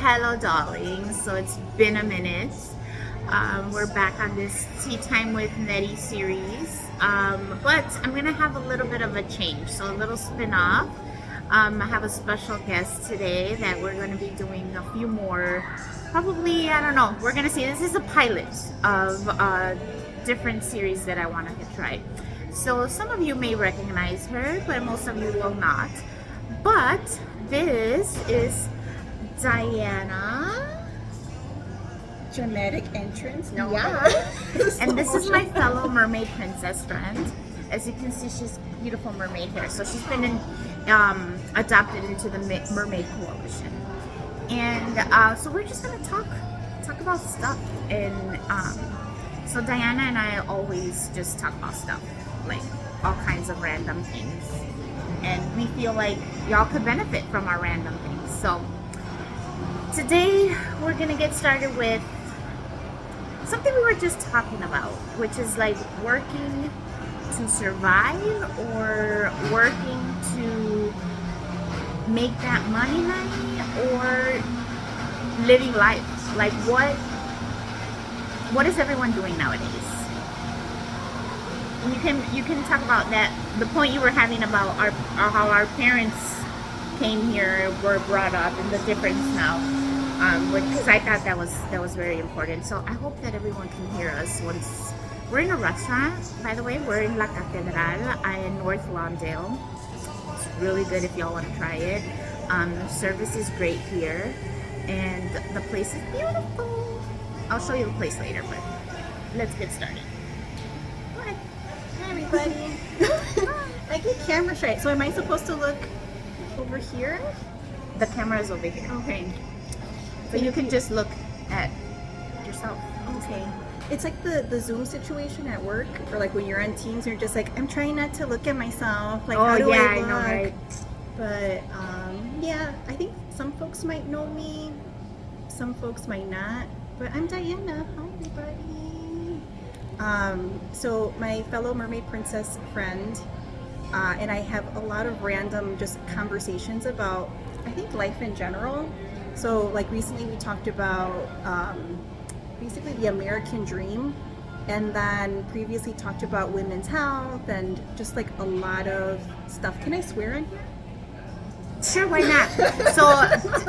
Hello, darlings. So it's been a minute. We're back on this Tea Time with Nettie series. But I'm going to have a little bit of a change. So a little spin off. I have a special guest today that we're going to be doing a few more. Probably, I don't know. We're going to see. This is a pilot of different series that I want to try. So some of you may recognize her, but most of you will not. But this is Diana. Dramatic entrance? No. Yeah. And this is my fellow mermaid princess friend. As you can see, she's beautiful mermaid hair. So she's been adopted into the Mermaid Coalition. And so we're just going to talk about stuff. And so Diana and I always just talk about stuff, like all kinds of random things. And we feel like y'all could benefit from our random things. So today we're gonna get started with something we were just talking about, which is like working to survive or working to make that money or living life. Like what is everyone doing nowadays? You can talk about that, the point you were having about how our parents came here, were brought up, and the difference now. Because I thought that was very important. So I hope that everyone can hear us. We're in a restaurant, by the way. We're in La Catedral in North Lawndale. It's really good if y'all want to try it. The service is great here, and the place is beautiful. I'll show you the place later, but let's get started. Go ahead. Hi, everybody. I get camera shy. So am I supposed to look over here? The camera is over here. Okay. So you can just look at yourself. Okay. It's like the Zoom situation at work, or like when you're on Teams, you're just like, I'm trying not to look at myself. Like, how do I look? I know, right? But yeah, I think some folks might know me, some folks might not. But I'm Diana. Hi, everybody. So my fellow mermaid princess friend, and I have a lot of random just conversations about, I think, life in general. So like recently we talked about basically the American dream, and then previously talked about women's health and just like a lot of stuff. Can I swear in here? Sure, why not? So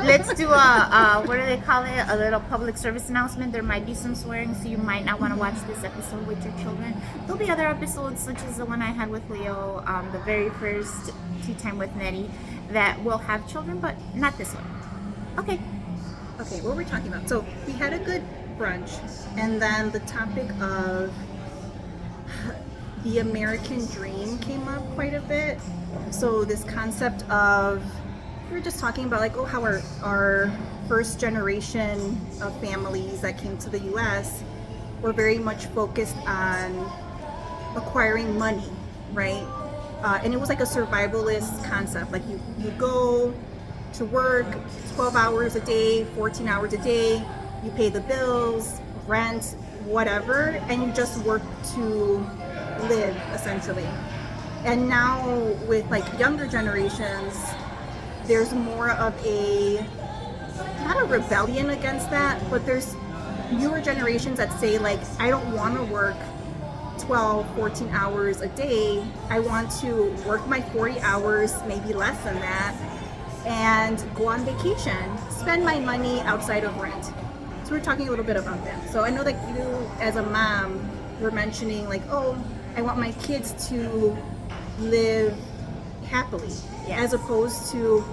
let's do a what do they call it? A little public service announcement. There might be some swearing, so you might not want to watch this episode with your children. There'll be other episodes, such as the one I had with Leo, the very first Tea Time with Nettie, that will have children, but not this one. Okay. Okay, what we're talking about. So we had a good brunch, and then the topic of the American dream came up quite a bit. So this concept of, we were just talking about like, how our first generation of families that came to the US were very much focused on acquiring money, right? And it was like a survivalist concept. Like you go to work 12 hours a day, 14 hours a day, you pay the bills, rent, whatever, and you just work to live, essentially. And now with like younger generations, there's more of not a rebellion against that, but there's newer generations that say like, I don't want to work 12, 14 hours a day. I want to work my 40 hours, maybe less than that, and go on vacation, spend my money outside of rent. So we're talking a little bit about that. So I know that you, as a mom, were mentioning like, I want my kids to live happily, as opposed to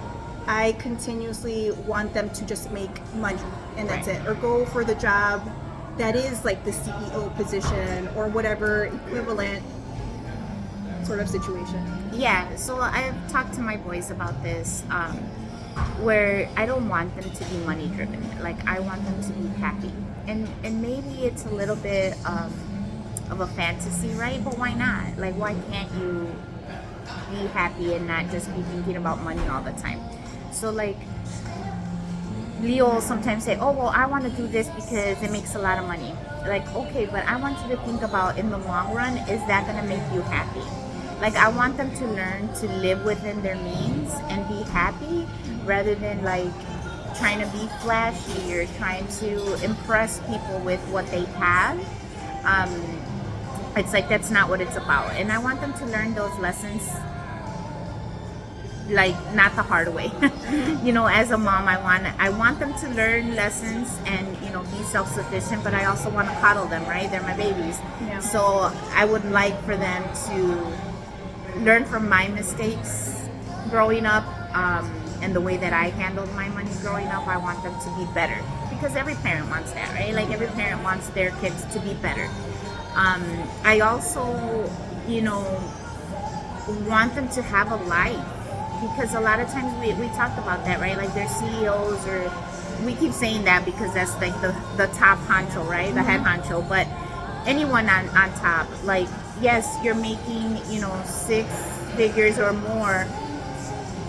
I continuously want them to just make money and that's it, or go for the job that is like the CEO position or whatever equivalent sort of situation. Yeah, so I've talked to my boys about this, where I don't want them to be money driven. Like I want them to be happy, and maybe it's a little bit of a fantasy, right? But why not? Like, why can't you be happy and not just be thinking about money all the time? So like Leo will sometimes say, oh well, I want to do this because it makes a lot of money. Like, okay, but I want you to think about, in the long run, is that going to make you happy? Like, I want them to learn to live within their means and be happy, rather than like trying to be flashy or trying to impress people with what they have. It's like that's not what it's about. And I want them to learn those lessons, like, not the hard way. You know, as a mom, I want them to learn lessons and, you know, be self-sufficient, but I also want to coddle them, right? They're my babies. Yeah. So I would like for them to learn from my mistakes growing up, and the way that I handled my money growing up. I want them to be better, because every parent wants that, right? Like, every parent wants their kids to be better. I also, you know, want them to have a life, because a lot of times we talked about that, right? Like, they're CEOs, or we keep saying that because that's like the top honcho, right? The head honcho. But anyone on top, like, yes, you're making, you know, 6 figures or more,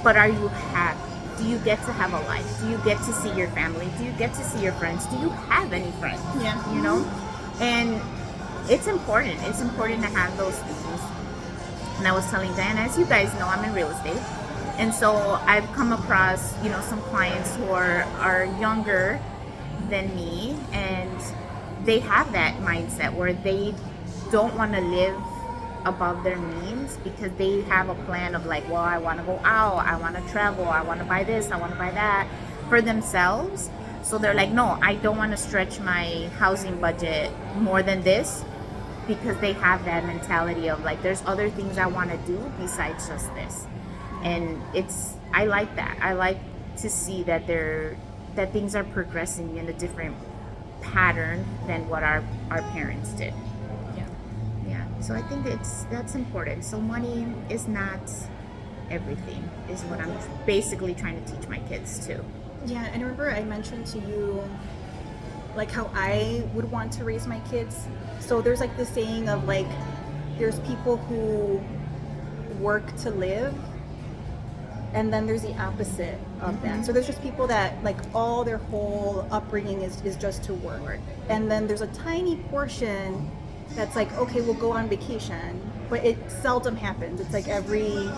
but are you happy? Do you get to have a life? Do you get to see your family? Do you get to see your friends? Do you have any friends? Yeah. You know? And it's important. It's important to have those things. And I was telling Diana, as you guys know, I'm in real estate. And so I've come across, you know, some clients who are younger than me, and they have that mindset where they don't want to live above their means, because they have a plan of like, well, I want to go out, I want to travel, I want to buy this, I want to buy that for themselves. So they're like, no, I don't want to stretch my housing budget more than this, because they have that mentality of like, there's other things I want to do besides just this. And I like that. I like to see that that things are progressing in a different pattern than what our parents did. Yeah. So I think that's important. So money is not everything, is what I'm basically trying to teach my kids too. Yeah, and remember I mentioned to you like how I would want to raise my kids. So there's like this saying of like, there's people who work to live, and then there's the opposite of that. So there's just people that like all their whole upbringing is just to work. And then there's a tiny portion that's like, okay, we'll go on vacation, but it seldom happens. It's like every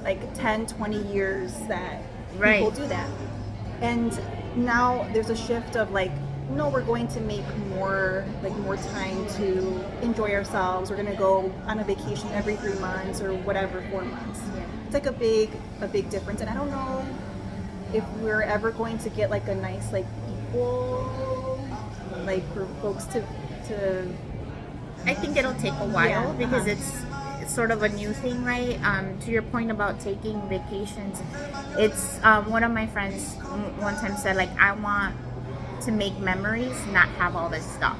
like 10, 20 years that people do that. And now there's a shift of like, no, we're going to make more time to enjoy ourselves. We're going to go on a vacation every 3 months or whatever, 4 months. Yeah. It's like a big difference. And I don't know if we're ever going to get like a nice like equal, like for folks to I think it'll take a while, because it's sort of a new thing, right? To your point about taking vacations, it's one of my friends one time said, like, I want to make memories, not have all this stuff.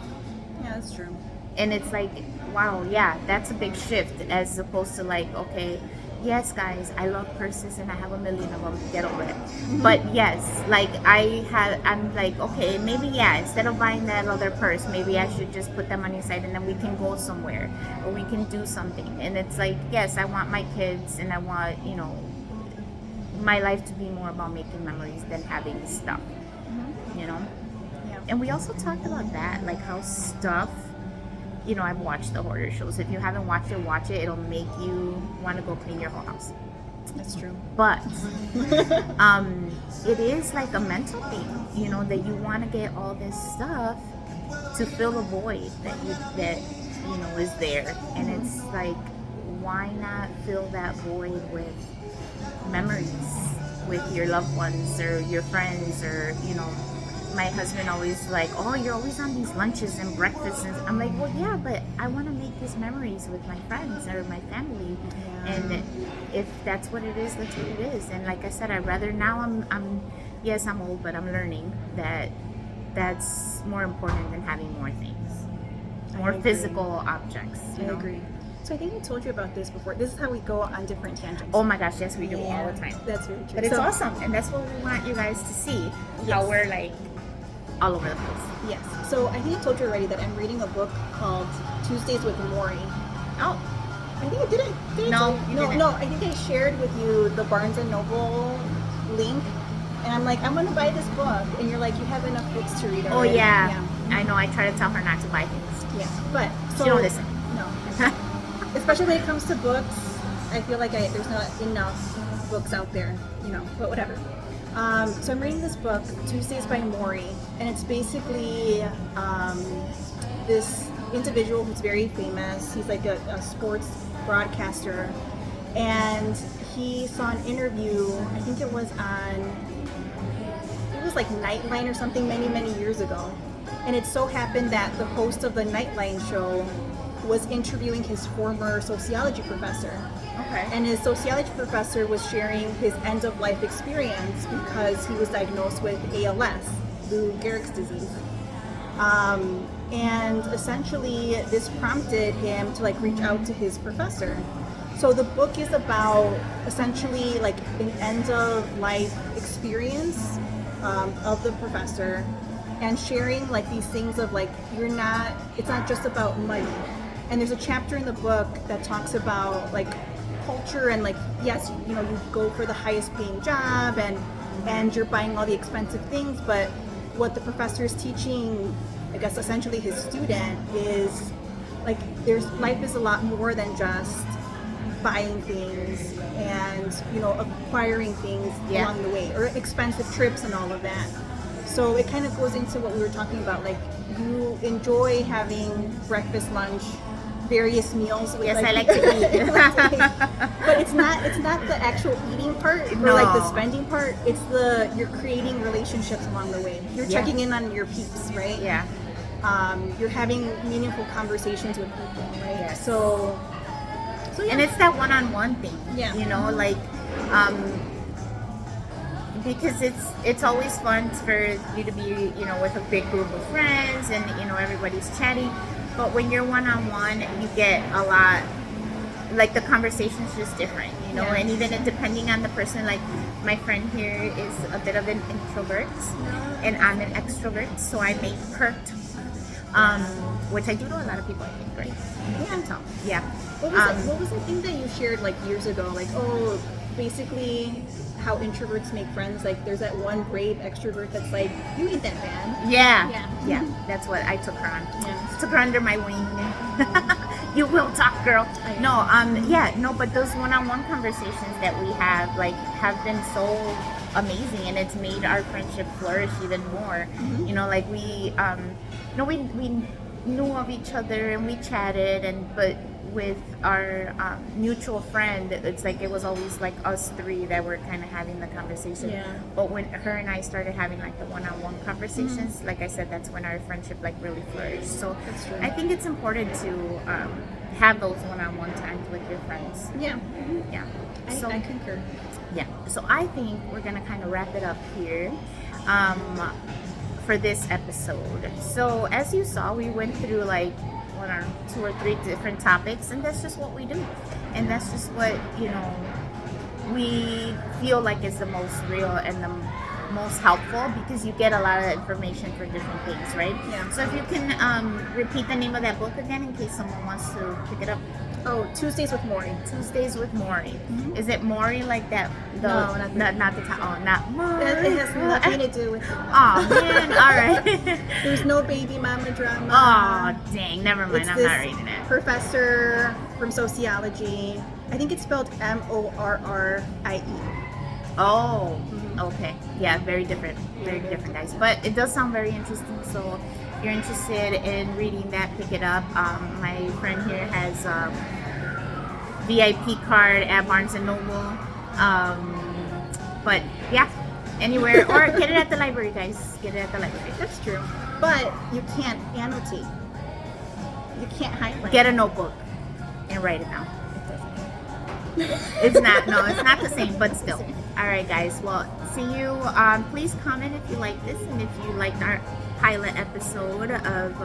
Yeah, that's true. And it's like, wow, yeah, that's a big shift, as opposed to like, okay, yes, guys, I love purses and I have 1 million of them, get over it. But yes, like I'm like, okay, maybe instead of buying that other purse, maybe I should just put that money aside, and then we can go somewhere, or we can do something. And it's like, yes, I want my kids, and I want, you know, my life to be more about making memories than having stuff, you know? Yeah. And we also talked about that, like how stuff, you know, I've watched the hoarder shows. If you haven't watched it, watch it. It'll make you want to go clean your whole house. That's true. But it is like a mental thing, you know, that you want to get all this stuff to fill a void that you know is there. And it's like, why not fill that void with memories with your loved ones or your friends, or, you know, my husband always like, oh, you're always on these lunches and breakfasts. And I'm like, well, yeah, but I want to make these memories with my friends or my family. Yeah. And if that's what it is, that's what it is. And like I said, I'd rather, now yes, I'm old, but I'm learning that that's more important than having more things, more physical objects. I agree. So I think I told you about this before. This is how we go on different tangents. Oh my gosh, yes, we do all the time. That's very true. But it's awesome, and that's what we want you guys to see. How we're like all over the place. Yes. So I think I told you already that I'm reading a book called Tuesdays with Maury. Oh. I think I did it. No, I think I shared with you the Barnes and Noble link, and I'm like, I'm gonna buy this book, and you're like, you have enough books to read already. Oh yeah. I know. I try to tell her not to buy things. Yeah, but so she don't listen. No. Especially when it comes to books, I feel like there's not enough books out there, you know. But whatever. So I'm reading this book, Tuesdays by Maury, and it's basically this individual who's very famous. He's like a sports broadcaster, and he saw an interview. I think it was like Nightline or something many years ago, and it so happened that the host of the Nightline show was interviewing his former sociology professor. Okay. And his sociology professor was sharing his end-of-life experience because he was diagnosed with ALS, Lou Gehrig's disease. And essentially, this prompted him to like reach out to his professor. So the book is about essentially like an end-of-life experience of the professor, and sharing like these things of like it's not just about money. And there's a chapter in the book that talks about like culture and like, yes, you know, you go for the highest paying job and you're buying all the expensive things, but what the professor is teaching, I guess essentially his student, is like life is a lot more than just buying things and, you know, acquiring things along the way, or expensive trips and all of that. So it kind of goes into what we were talking about, like you enjoy having breakfast, lunch, various meals with, yes, like, I like to eat. But it's not the actual eating part or like the spending part. It's you're creating relationships along the way. You're checking in on your peeps, right? Yeah. You're having meaningful conversations with people, right? Yes. So yeah. And it's that one-on-one thing. Yeah. You know, like because it's always fun for you to be, you know, with a big group of friends and, you know, everybody's chatting. But when you're one-on-one, you get a lot, like the conversation's just different, you know, and even depending on the person, like my friend here is a bit of an introvert and I'm an extrovert, so I make her talk, which I do to a lot of people, I think, right? Yeah. Yeah. What was the thing that you shared like years ago? Like, oh, basically how introverts make friends. Like, there's that one brave extrovert that's like, you ain't that bad. Yeah. That's what I took her on. Yeah. Took her under my wing. You will talk, girl. But those one-on-one conversations that we have been so amazing, and it's made our friendship flourish even more. Mm-hmm. You know, like we knew of each other and we chatted, but with our mutual friend, it's like it was always like us three that were kind of having the conversation. Yeah. But when her and I started having like the one-on-one conversations, like I said, that's when our friendship like really flourished. So That's true. I think it's important to have those one-on-one times with your friends. Yeah. Yeah. I concur. Yeah. So I think we're gonna kind of wrap it up here. For this episode. So as you saw, we went through like 2 or 3 different topics, and that's just what we do, and that's just what, you know, we feel like is the most real and the most helpful, because you get a lot of information for different things, right? Yeah. So if you can repeat the name of that book again in case someone wants to pick it up. Oh, Tuesdays with Maury. Tuesdays with Maury. Mm-hmm. Is it Maury like that? No, not the time. Oh, not Maury. It has nothing to do with it. Oh man! All right. There's no baby mama drama. Oh dang! Never mind. It's I'm this not reading it. Professor from sociology. I think it's spelled Morrie. Oh, okay. Yeah, very different. Very different, guys. But it does sound very interesting. So if you're interested in reading that, pick it up. My friend here has VIP card at Barnes and Noble. But yeah, anywhere, or get it at the library, guys. Get it at the library. That's true. But you can't annotate. You can't highlight. Get a notebook and write it down. It's not the same, but still. All right, guys. Well, see you. Please comment if you like this, and if you liked our pilot episode of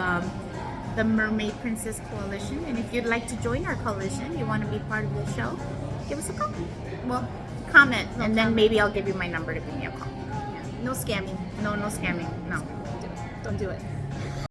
the Mermaid Princess Coalition, and if you'd like to join our coalition, you want to be part of the show, give us a call. Well, comment, and then maybe I'll give you my number to give me a call. Yeah. No scamming. No scamming. No. Don't do it.